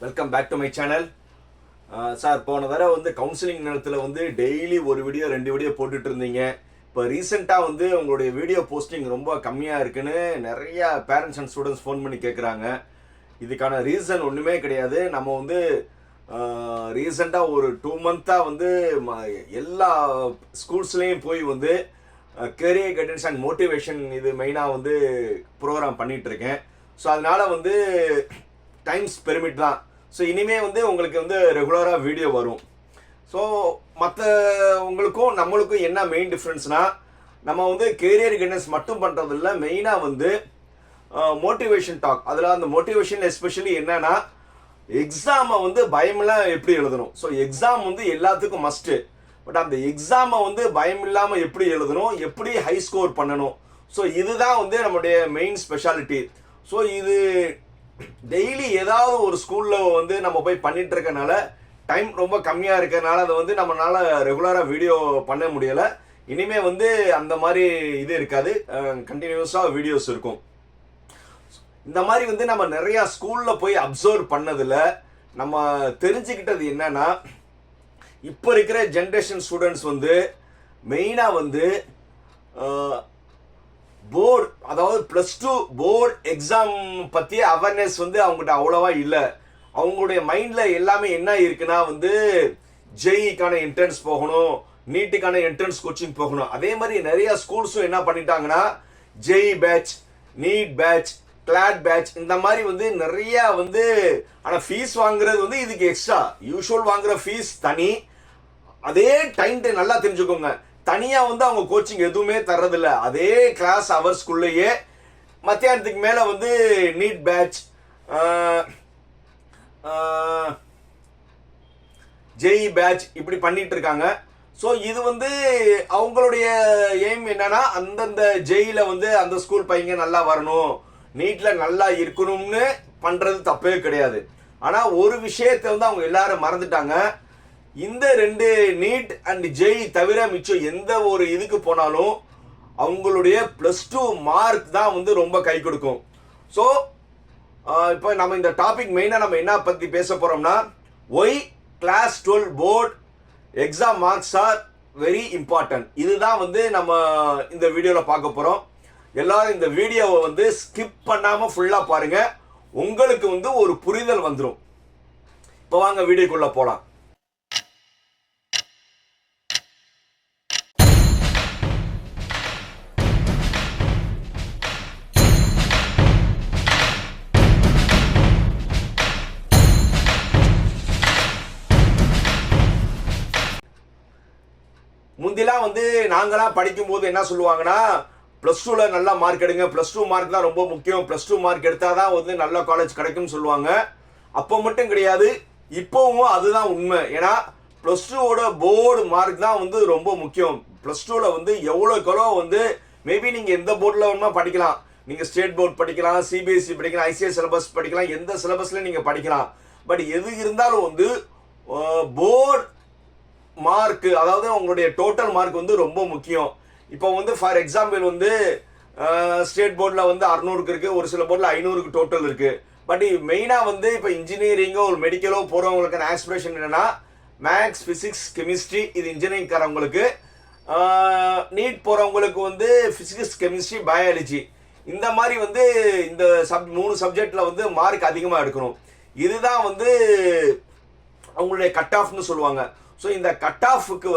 Welcome back to my channel. Sir, போன தடவை counselling நேரத்தில் டெய்லி ஒரு வீடியோ 2 வீடியோ போட்டுட்டு இருந்தீங்க. இப்போ ரீசெண்டாக உங்களுடைய வீடியோ போஸ்டிங் ரொம்ப கம்மியாக இருக்குன்னு நிறைய பேரண்ட்ஸ் அண்ட் ஸ்டூடெண்ட்ஸ் ஃபோன் பண்ணி கேட்குறாங்க. இதுக்கான ரீசன் ஒன்றுமே கிடையாது. நம்ம ரீசெண்டாக ஒரு 2 மந்த்தாக எல்லா ஸ்கூல்ஸ்லேயும் போய் கெரியர் கைடன்ஸ் அண்ட் மோட்டிவேஷன் இது மெயினாக ப்ரோக்ராம் பண்ணிகிட்ருக்கேன். ஸோ அதனால் டைம்ஸ் பெர்மிட் தான். ஸோ இனிமேல் உங்களுக்கு ரெகுலராக வீடியோ வரும். ஸோ மற்றவங்களுக்கும் நம்மளுக்கும் என்ன மெயின் டிஃப்ரென்ஸ்னால், நம்ம கெரியர் கைடன்ஸ் மட்டும் பண்ணுறதில்ல, மெயினாக மோட்டிவேஷன் டாக். அதில் அந்த மோட்டிவேஷன் எஸ்பெஷலி என்னன்னா, எக்ஸாமை பயமெல்லாம் எப்படி எழுதணும். ஸோ எக்ஸாம் எல்லாத்துக்கும் மஸ்ட்டு. பட் அந்த எக்ஸாமை பயம் இல்லாமல் எப்படி எழுதணும், எப்படி ஹை ஸ்கோர் பண்ணணும். ஸோ இதுதான் நம்முடைய மெயின் ஸ்பெஷாலிட்டி. ஸோ இது டெய்லி ஏதாவது ஒரு ஸ்கூலில் நம்ம போய் பண்ணிட்டு இருக்கனால டைம் ரொம்ப கம்மியாக இருக்கிறதுனால அதை நம்மளால ரெகுலராக வீடியோ பண்ண முடியலை. இனிமே அந்த மாதிரி இது இருக்காது, கண்டினியூஸாக வீடியோஸ் இருக்கும். இந்த மாதிரி நம்ம நிறையா ஸ்கூலில் போய் அப்சர்வ் பண்ணதில் நம்ம தெரிஞ்சுக்கிட்டது என்னன்னா, இப்போ இருக்கிற ஜென்ரேஷன் ஸ்டூடெண்ட்ஸ் மெயினாக போர்டு, அதாவது +2 போர்டு எக்ஸாம் பற்றிய அவேர்னஸ் அவங்ககிட்ட அவ்வளோவா இல்லை. அவங்களுடைய மைண்டில் எல்லாமே என்ன இருக்குன்னா, ஜேஇக்கான என்ட்ரன்ஸ் போகணும், நீட்டுக்கான என்ட்ரன்ஸ் கோச்சிங் போகணும். அதே மாதிரி நிறைய ஸ்கூல்ஸும் என்ன பண்ணிட்டாங்கன்னா, JEE batch, NEET batch, CLAT batch, இந்த மாதிரி நிறைய ஆனால் ஃபீஸ் வாங்குறது இதுக்கு எக்ஸ்ட்ரா. யூஷுவல் வாங்குற ஃபீஸ் தனி. அதே டைம் நல்லா தெரிஞ்சுக்கோங்க, தனியாக அவங்க கோச்சிங் எதுவுமே தர்றதில்ல. அதே கிளாஸ் ஹவர்ஸ்குள்ளேயே மத்தியானத்துக்கு மேலே நீட் பேட்ச், ஜேஇ பேட்ச் இப்படி பண்ணிட்டு இருக்காங்க. ஸோ இது அவங்களுடைய எய்ம் என்னன்னா, அந்தந்த ஜேஇல அந்த ஸ்கூல் பையங்க நல்லா வரணும், நீட்டில் நல்லா இருக்கணும்னு பண்ணுறது தப்பே கிடையாது. ஆனால் ஒரு விஷயத்தை அவங்க எல்லாரும் மறந்துட்டாங்க. இந்த 2 நீட் அண்ட் ஜேஇ தவிர மிச்சம் எந்த ஒரு இதுக்கு போனாலும் அவங்களுடைய +2 மார்க் தான் ரொம்ப கை கொடுக்கும். ஸோ இப்போ நம்ம இந்த டாபிக் மெயினாக நம்ம என்ன பற்றி பேச போகிறோம்னா, why class 12 board exam marks are very important. இதுதான் நம்ம இந்த வீடியோவில் பார்க்க போகிறோம். எல்லாரும் இந்த வீடியோவை ஸ்கிப் பண்ணாமல் ஃபுல்லாக பாருங்கள், உங்களுக்கு ஒரு புரிதல் வந்துடும். இப்போ வாங்க வீடியோக்குள்ளே போகலாம். முந்திலாம் நாங்களாம் படிக்கும்போது என்ன சொல்லுவாங்கன்னா, +2ல நல்லா மார்க் எடுங்க, +2 மார்க் தான் ரொம்ப முக்கியம், +2 மார்க் எடுத்தால் தான் நல்ல காலேஜ் கிடைக்கும்னு சொல்லுவாங்க. அப்போ மட்டும் கிடையாது, இப்போவும் அதுதான் உண்மை. ஏன்னா +2வோட போர்டு மார்க் தான் ரொம்ப முக்கியம். +2ல எவ்வளோக்கெவ்வளோ மேபி நீங்கள் எந்த போர்டில் வேணுமா படிக்கலாம். நீங்கள் ஸ்டேட் போர்டு படிக்கலாம், சிபிஎஸ்சி படிக்கலாம், ஐசிஎஸ் சிலபஸ் படிக்கலாம், எந்த சிலபஸில் நீங்கள் படிக்கலாம். பட் எது இருந்தாலும் போர்டு மார்க், அதாவது உங்களுடைய டோட்டல் மார்க் ரொம்ப முக்கியம். இப்போ ஃபார் எக்ஸாம்பிள் ஸ்டேட் போர்டில் 600க்கு இருக்குது, ஒரு சில போர்டில் 500க்கு டோட்டல் இருக்குது. பட் மெயினாக இப்போ இன்ஜினியரிங்கோ ஒரு மெடிக்கலோ போகிறவங்களுக்கான ஆஸ்பிரேஷன் என்னென்னா, மேக்ஸ், ஃபிசிக்ஸ், கெமிஸ்ட்ரி, இது இன்ஜினியரிங் தரவங்களுக்கு. நீட் போகிறவங்களுக்கு ஃபிசிக்ஸ், கெமிஸ்ட்ரி, பயாலஜி, இந்த மாதிரி இந்த 3 சப்ஜெக்டில் மார்க் அதிகமாக எடுக்கணும். இதுதான் அவங்களுடைய கட் ஆஃப்னு சொல்லுவாங்க. ஸோ இந்த கட் ஆஃபுக்கு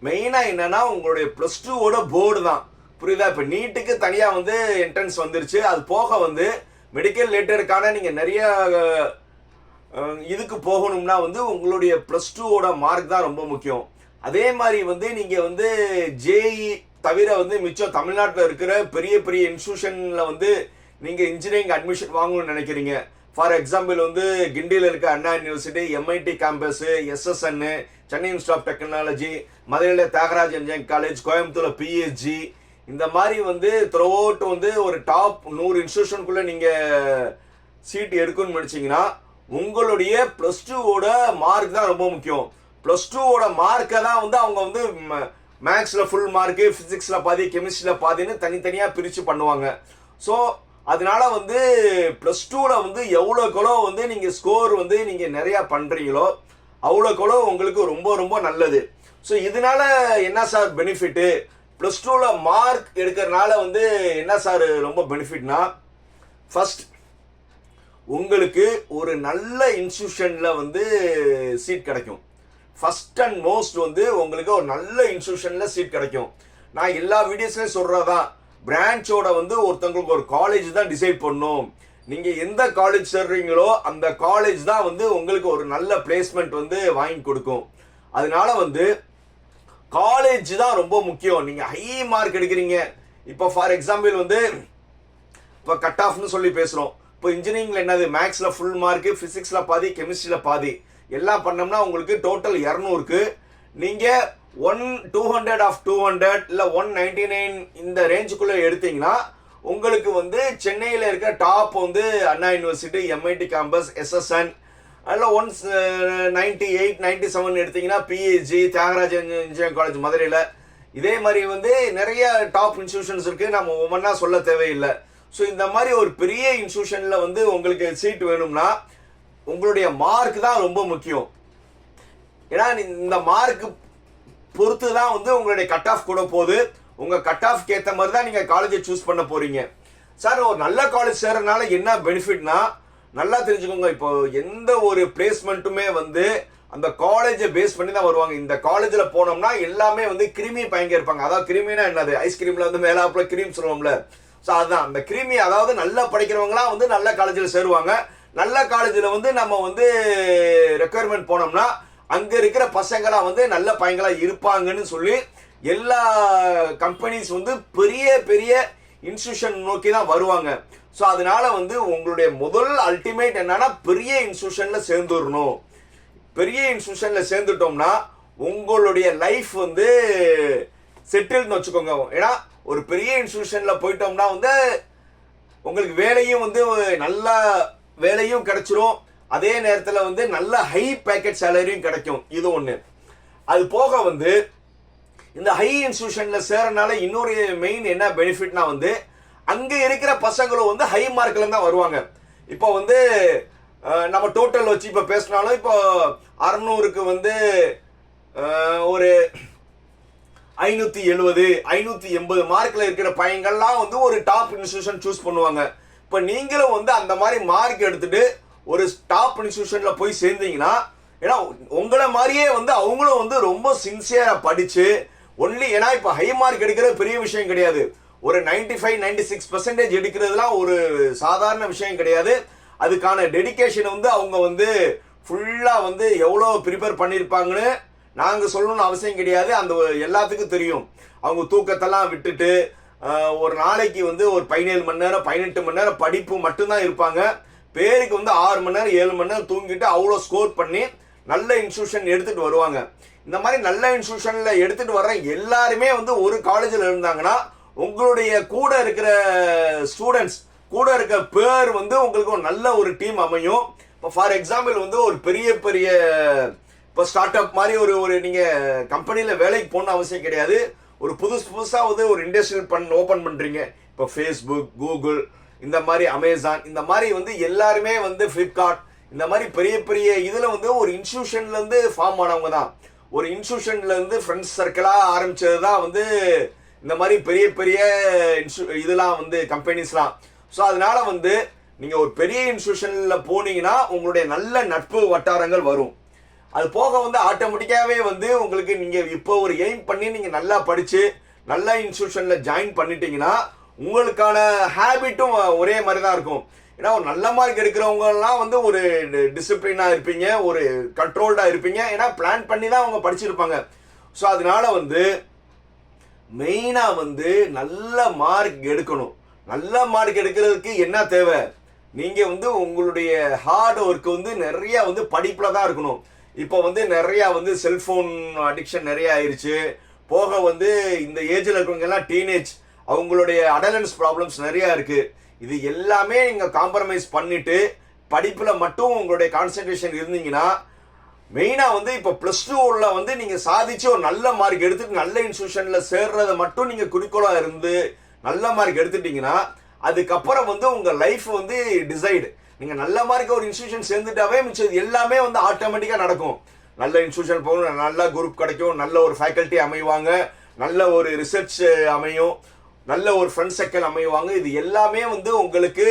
மெயினாக என்னன்னா, உங்களுடைய +2வோட போர்டு தான். புரியுதா? இப்போ நீட்டுக்கு தனியாக என்ட்ரன்ஸ் வந்துருச்சு. அது போக மெடிக்கல் ரிலேட்டடுக்கான நீங்கள் நிறைய இதுக்கு போகணும்னா உங்களுடைய +2வோட மார்க் தான் ரொம்ப முக்கியம். அதே மாதிரி நீங்கள் ஜேஇ தவிர மிச்சம் தமிழ்நாட்டில் இருக்கிற பெரிய பெரிய இன்ஸ்டியூஷனில் நீங்கள் இன்ஜினியரிங் அட்மிஷன் வாங்கணும்னு நினைக்கிறீங்க. ஃபார் எக்ஸாம்பிள் கிண்டியில் இருக்க Anna university, MIT campus, SSN, Chennai institute of technology, மதுரையில் தியாகராஜ இன்ஜினியரிங் காலேஜ், கோயம்புத்தூரில் பிஎஸ்ஜி, இந்த மாதிரி த்ரூ அவுட் ஒரு டாப் 100 இன்ஸ்டியூஷனுக்குள்ளே நீங்கள் சீட் எடுக்கணும்னு நினச்சிங்கன்னா, உங்களுடைய +2வோட மார்க் தான் ரொம்ப முக்கியம். +2வோட மார்க்கை தான் அவங்க மேக்ஸில் ஃபுல் மார்க்கு, ஃபிசிக்ஸில் பாதி, கெமிஸ்ட்ரியில் பாதின்னு தனித்தனியாக பிரித்து பண்ணுவாங்க. ஸோ அதனால வந்து +2ல வந்து எவ்வளோக்கெவ்வளோ வந்து நீங்கள் ஸ்கோர் வந்து நீங்கள் நிறையா பண்ணுறீங்களோ அவ்வளோக்கெவ்வளோ உங்களுக்கு ரொம்ப ரொம்ப நல்லது. ஸோ இதனால என்ன சார் பெனிஃபிட்டு, +2ல மார்க் எடுக்கிறதுனால வந்து என்ன சார் ரொம்ப பெனிஃபிட்னா, ஃபர்ஸ்ட் உங்களுக்கு ஒரு நல்ல இன்ஸ்டியூஷனில் வந்து சீட் கிடைக்கும். ஃபர்ஸ்ட் அண்ட் மோஸ்ட் வந்து உங்களுக்கு ஒரு நல்ல இன்ஸ்டியூஷனில் சீட் கிடைக்கும். நான் எல்லா வீடியோஸ்லையும் சொல்கிறதான், பிரான்ச்சோட வந்து ஒருத்தவங்களுக்கு ஒரு காலேஜ் தான் டிசைட் பண்ணும். நீங்கள் எந்த காலேஜ் சேர்றீங்களோ அந்த காலேஜ் தான் வந்து உங்களுக்கு ஒரு நல்ல பிளேஸ்மெண்ட் வந்து வாங்கி கொடுக்கும். அதனால வந்து காலேஜ் தான் ரொம்ப முக்கியம். நீங்கள் ஹை மார்க் எடுக்கிறீங்க, இப்போ ஃபார் எக்ஸாம்பிள் வந்து இப்போ கட் ஆஃப்னு சொல்லி பேசுகிறோம். இப்போ இன்ஜினியரிங்கில் என்னது, மேக்ஸில் ஃபுல் மார்க்கு, ஃபிசிக்ஸில் பாதி, கெமிஸ்ட்ரியில் பாதி, எல்லாம் பண்ணோம்னா உங்களுக்கு டோட்டல் 200க்கு நீங்கள் 200 ஆஃப் 200 இல்லை 199 இந்த ரேஞ்சுக்குள்ளே எடுத்தீங்கன்னா உங்களுக்கு வந்து சென்னையில் இருக்க டாப் வந்து அண்ணா யூனிவர்சிட்டி, எம்ஐடி கேம்பஸ், எஸ்எஸ்என், அதில் 198 97 எடுத்தீங்கன்னா பிஹெச்டி, தியாகராஜ இன்ஜினியரிங் காலேஜ் மதுரையில். இதே மாதிரி வந்து நிறைய டாப் இன்ஸ்டியூஷன்ஸ் இருக்குது, நம்ம ஒவ்வொன்றா சொல்ல தேவையில்லை. ஸோ இந்த மாதிரி ஒரு பெரிய இன்ஸ்டியூஷனில் வந்து உங்களுக்கு சீட் வேணும்னா உங்களுடைய மார்க் தான் ரொம்ப முக்கியம். ஏன்னா இந்த மார்க் பொறுத்து தான் வந்து உங்களுடைய கட் ஆஃப் கூட போகுது. உங்கள் கட் ஆஃப்க்கு ஏற்ற மாதிரி தான் நீங்கள் காலேஜை சூஸ் பண்ண போகிறீங்க. சார் ஒரு நல்ல காலேஜ் சேர்றதுனால என்ன பெனிஃபிட்னா, நல்லா தெரிஞ்சுக்கோங்க, இப்போ எந்த ஒரு பிளேஸ்மெண்ட்டுமே வந்து அந்த காலேஜை பேஸ் பண்ணி தான் வருவாங்க. இந்த காலேஜில் போனோம்னா எல்லாமே வந்து கிருமி பயங்க இருப்பாங்க. அதாவது கிருமினா என்னது, ஐஸ்கிரீமில் வந்து மேலாப்பில் கிரீம் சொல்லுவோம்ல, ஸோ அதுதான் அந்த கிருமி. அதாவது நல்லா படிக்கிறவங்களாம் வந்து நல்ல காலேஜில் சேருவாங்க. நல்ல காலேஜில் வந்து நம்ம வந்து ரெக்குயர்மெண்ட் போனோம்னா அங்கே இருக்கிற பசங்களாம் வந்து நல்ல பையங்களாக இருப்பாங்கன்னு சொல்லி எல்லா கம்பெனிஸ் வந்து பெரிய பெரிய இன்ஸ்டியூஷன் நோக்கி தான் வருவாங்க. ஸோ அதனால வந்து உங்களுடைய முதல் அல்டிமேட் என்னன்னா பெரிய இன்ஸ்டியூஷனில் சேர்ந்துடணும். பெரிய இன்ஸ்டியூஷனில் சேர்ந்துட்டோம்னா உங்களுடைய லைஃப் வந்து செட்டில்னு வச்சுக்கோங்க. ஏன்னா ஒரு பெரிய இன்ஸ்டியூஷனில் போயிட்டோம்னா வந்து உங்களுக்கு வேலையும் வந்து நல்ல வேலையும் கிடைச்சிரும், அதே நேரத்தில் வந்து நல்ல ஹை பேக்கெட் சேலரியும் கிடைக்கும். இது ஒன்று. அது போக வந்து இந்த ஹை இன்ஸ்டியூஷனில் சேரனால இன்னொரு மெயின் என்ன பெனிஃபிட்னா வந்து அங்கே இருக்கிற பசங்களும் வந்து ஹை மார்க்கில் தான் வருவாங்க. இப்போ வந்து நம்ம டோட்டல் வச்சு இப்போ பேசினாலும் இப்போ 600க்கு வந்து ஒரு 570 580 மார்க்கில் இருக்கிற பையங்கள்லாம் வந்து ஒரு டாப் இன்ஸ்டியூஷன் சூஸ் பண்ணுவாங்க. இப்போ நீங்களும் வந்து அந்த மாதிரி மார்க் எடுத்துட்டு ஒரு டாப் இன்ஸ்டியூஷனில் போய் சேர்ந்தீங்கன்னா, ஏன்னா உங்களை மாதிரியே வந்து அவங்களும் வந்து ரொம்ப சின்சியராக படித்து ஒன்லி, ஏன்னா இப்போ ஹை மார்க் எடுக்கிறது பெரிய விஷயம் கிடையாது. ஒரு 95 96% எடுக்கிறதுலாம் ஒரு சாதாரண விஷயம் கிடையாது. அதுக்கான டெடிகேஷன் வந்து அவங்க வந்து ஃபுல்லாக வந்து எவ்வளோ ப்ரிப்பேர் பண்ணியிருப்பாங்கன்னு நாங்கள் சொல்லணும்னு அவசியம் கிடையாது. அந்த எல்லாத்துக்கும் தெரியும். அவங்க தூக்கத்தெல்லாம் விட்டுட்டு ஒரு நாளைக்கு வந்து ஒரு 17 மணி நேரம் 18 மணி நேரம் படிப்பு மட்டும்தான் இருப்பாங்க. பேருக்கு வந்து 6 மணி நேரம் 7 மணி நேரம் தூங்கிட்டு அவ்வளோ ஸ்கோர் பண்ணி நல்ல இன்ஸ்டியூஷன் எடுத்துகிட்டு வருவாங்க. இந்த மாதிரி நல்ல இன்ஸ்டியூஷனில் எடுத்துகிட்டு வர்ற எல்லாருமே வந்து ஒரு காலேஜில் இருந்தாங்கன்னா உங்களுடைய கூட இருக்கிற ஸ்டூடெண்ட்ஸ் கூட இருக்க பேர் வந்து உங்களுக்கு ஒரு நல்ல ஒரு டீம் அமையும். இப்போ ஃபார் எக்ஸாம்பிள் வந்து ஒரு பெரிய பெரிய இப்போ ஸ்டார்ட் அப் மாதிரி ஒரு நீங்கள் கம்பெனியில் வேலைக்கு போகணும்னு அவசியம் கிடையாது. ஒரு புதுசாக வந்து ஒரு இண்டஸ்ட்ரியல் ஓப்பன் பண்ணுறீங்க. இப்போ ஃபேஸ்புக், கூகுள், இந்த மாதிரி அமேசான், இந்த மாதிரி வந்து எல்லாருமே வந்து ஃப்ளிப்கார்ட், இந்த மாதிரி பெரிய பெரிய இதில் வந்து ஒரு இன்ஸ்டியூஷன்லேருந்து ஃபார்ம் ஆனவங்க தான். ஒரு இன்ஸ்டியூஷன்லேருந்து ஃப்ரெண்ட்ஸ் சர்க்கிளாக ஆரம்பித்தது தான் வந்து இந்த மாதிரி பெரிய பெரிய இதெல்லாம் வந்து கம்பெனிஸ்லாம். ஸோ அதனால வந்து நீங்கள் ஒரு பெரிய இன்ஸ்டியூஷனில் போனீங்கன்னா உங்களுடைய நல்ல நட்பு வட்டாரங்கள் வரும். அது போக வந்து ஆட்டோமேட்டிக்காகவே வந்து உங்களுக்கு நீங்கள் இப்போ ஒரு எய்ம் பண்ணி நீங்கள் நல்லா படித்து நல்ல இன்ஸ்டியூஷனில் ஜாயின் பண்ணிட்டீங்கன்னா உங்களுக்கான ஹேபிட்டும் ஒரே மாதிரி தான் இருக்கும். ஏன்னா ஒரு நல்ல மார்க் எடுக்கிறவங்கலாம் வந்து ஒரு டிசிப்ளினாக இருப்பீங்க, ஒரு கண்ட்ரோல்டாக இருப்பீங்க. ஏன்னா பிளான் பண்ணி தான் அவங்க படிச்சிருப்பாங்க. ஸோ அதனால வந்து மெயினாக வந்து நல்ல மார்க் எடுக்கணும். நல்ல மார்க் எடுக்கிறதுக்கு என்ன தேவை, நீங்கள் வந்து உங்களுடைய ஹார்ட் ஒர்க்கு வந்து நிறையா வந்து படிப்பில் தான் இருக்கணும். இப்போ வந்து நிறையா வந்து செல்ஃபோன் அடிக்ஷன் நிறைய ஆயிடுச்சு. போக வந்து இந்த ஏஜில் இருக்கிறவங்க எல்லாம் டீனேஜ், அவங்களுடைய அடலன்ஸ் ப்ராப்ளம்ஸ் நிறையா இருக்குது. இது எல்லாமே நீங்கள் காம்ப்ரமைஸ் பண்ணிவிட்டு படிப்பில் மட்டும் உங்களுடைய கான்சன்ட்ரேஷன் இருந்தீங்கன்னா, மெயினாக வந்து இப்போ +2 வந்து நீங்கள் சாதிச்சு ஒரு நல்ல மார்க் எடுத்துட்டு நல்ல இன்ஸ்டியூஷனில் சேர்றதை மட்டும் நீங்கள் குறிக்கோளாக இருந்து நல்ல மார்க் எடுத்துட்டீங்கன்னா அதுக்கப்புறம் வந்து உங்கள் லைஃப் வந்து டிசைடு. நீங்கள் நல்ல மாதிரி ஒரு இன்ஸ்டியூஷன் சேர்ந்துட்டாவே மிச்சம் எல்லாமே வந்து ஆட்டோமேட்டிக்காக நடக்கும். நல்ல இன்ஸ்டியூஷன் போகணும், நல்ல குரூப் கிடைக்கும், நல்ல ஒரு ஃபேக்கல்ட்டி அமைவாங்க, நல்ல ஒரு ரிசர்ச் அமையும், நல்ல ஒரு ஃப்ரெண்ட் சர்க்கிள் அமைவாங்க. இது எல்லாமே வந்து உங்களுக்கு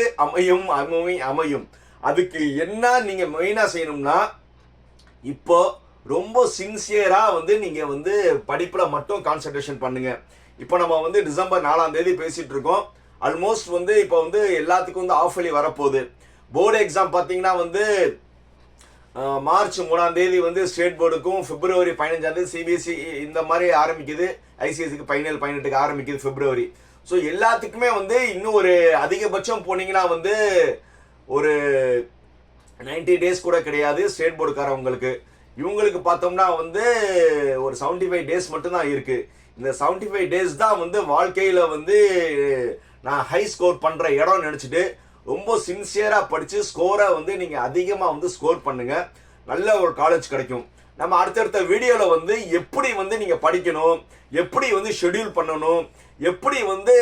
அமையும். அதுக்கு என்ன நீங்கள் மெயினாக செய்யணும்னா, இப்போ ரொம்ப சின்சியராக வந்து நீங்கள் வந்து படிப்பில் மட்டும் கான்சன்ட்ரேஷன் பண்ணுங்க. இப்போ நம்ம வந்து டிசம்பர் 4ஆம் தேதி பேசிகிட்டு இருக்கோம். ஆல்மோஸ்ட் வந்து இப்போ வந்து எல்லாத்துக்கும் வந்து ஆஃப் இயர்லி வரப்போகுது. போர்டு எக்ஸாம் பார்த்தீங்கன்னா வந்து மார்ச் 3ஆம் தேதி வந்து ஸ்டேட் போர்டுக்கும், பிப்ரவரி 15ஆம் தேதி சிபிஎஸ்சி இந்த மாதிரி ஆரம்பிக்குது, ஐசிஎஸ்சிக்கு 17-18க்கு ஆரம்பிக்குது பிப்ரவரி. ஸோ எல்லாத்துக்குமே வந்து இன்னும் ஒரு அதிகபட்சம் போனீங்கன்னா வந்து ஒரு 90 டேஸ் கூட கிடையாது ஸ்டேட் போர்டுக்காரவங்களுக்கு. இவங்களுக்கு பார்த்தோம்னா வந்து ஒரு 75 டேஸ் மட்டும்தான் இருக்குது. இந்த 75 டேஸ் தான் வந்து வாழ்க்கையில் வந்து நான் ஹை ஸ்கோர் பண்ணுற இடம்னு நினச்சிட்டு ரொம்ப சின்சியராக படித்து ஸ்கோரை வந்து நீங்கள் அதிகமாக வந்து ஸ்கோர் பண்ணுங்கள். நல்ல ஒரு காலேஜ் கிடைக்கும். நம்ம அடுத்தடுத்த வீடியோவில் வந்து எப்படி வந்து நீங்கள் படிக்கணும், எப்படி வந்து ஷெட்யூல் பண்ணணும், எப்படி வந்து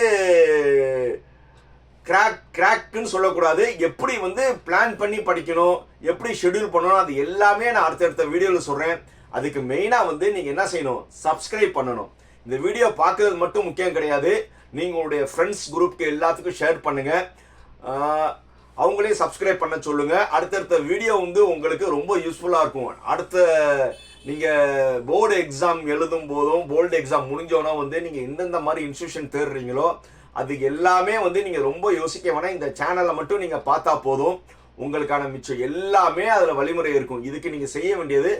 கிராக்குன்னு சொல்லக்கூடாது, எப்படி வந்து பிளான் பண்ணி படிக்கணும், எப்படி ஷெட்யூல் பண்ணணும், அது எல்லாமே நான் அடுத்தடுத்த வீடியோவில் சொல்கிறேன். அதுக்கு மெயினாக வந்து நீங்கள் என்ன செய்யணும், சப்ஸ்கிரைப் பண்ணணும். இந்த வீடியோ பார்க்குறது மட்டும் முக்கியம் கிடையாது, நீங்கள் உங்களுடைய ஃப்ரெண்ட்ஸ் குரூப்க்கு எல்லாத்துக்கும் ஷேர் பண்ணுங்கள், அவங்களையும் சப்ஸ்கிரைப் பண்ண சொல்லுங்கள். அடுத்தடுத்த வீடியோ வந்து உங்களுக்கு ரொம்ப யூஸ்ஃபுல்லாக இருக்கும். அடுத்த நீங்கள் போர்டு எக்ஸாம் எழுதும் போதும், போர்டு எக்ஸாம் முடிஞ்சோன்னா வந்து நீங்கள் எந்தெந்த மாதிரி இன்ஸ்டியூஷன் தேடுறீங்களோ அதுக்கு எல்லாமே வந்து நீங்கள் ரொம்ப யோசிக்க வேணாம். இந்த சேனலை மட்டும் நீங்கள் பார்த்தா போதும், உங்களுக்கான மிச்சம் எல்லாமே அதில் வழிமுறை இருக்கும். இதுக்கு நீங்கள் செய்ய வேண்டியது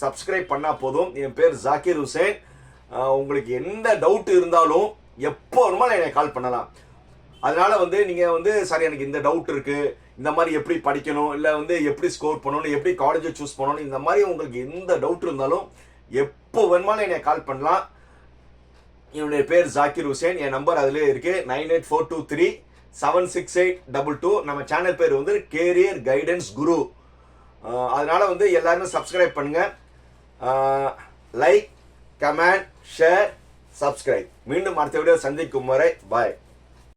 சப்ஸ்கிரைப் பண்ணால் போதும். என் பேர் ஜாக்கிர் ஹுசேன். உங்களுக்கு எந்த டவுட் இருந்தாலும் எப்போ வேணுமாலும் என்னை கால் பண்ணலாம். அதனால் வந்து நீங்கள் வந்து சரி எனக்கு இந்த டவுட் இருக்குது, இந்த மாதிரி எப்படி படிக்கணும், இல்லை வந்து எப்படி ஸ்கோர் பண்ணணும், எப்படி காலேஜை சூஸ் பண்ணணும், இந்த மாதிரி உங்களுக்கு எந்த டவுட் இருந்தாலும் எப்போ வேணுமாலும் என்னை கால் பண்ணலாம். என்னுடைய பேர் ஜாக்கிர் ஹுசேன். என் நம்பர் அதிலே இருக்குது 9842376822. நம்ம சேனல் பேர் வந்து கேரியர் கைடன்ஸ் குரு. அதனால் வந்து எல்லாருமே சப்ஸ்கிரைப் பண்ணுங்கள். Like, comment, share, subscribe. மீண்டும் அடுத்த வீடியோ சந்திக்கும் வரை பாய்.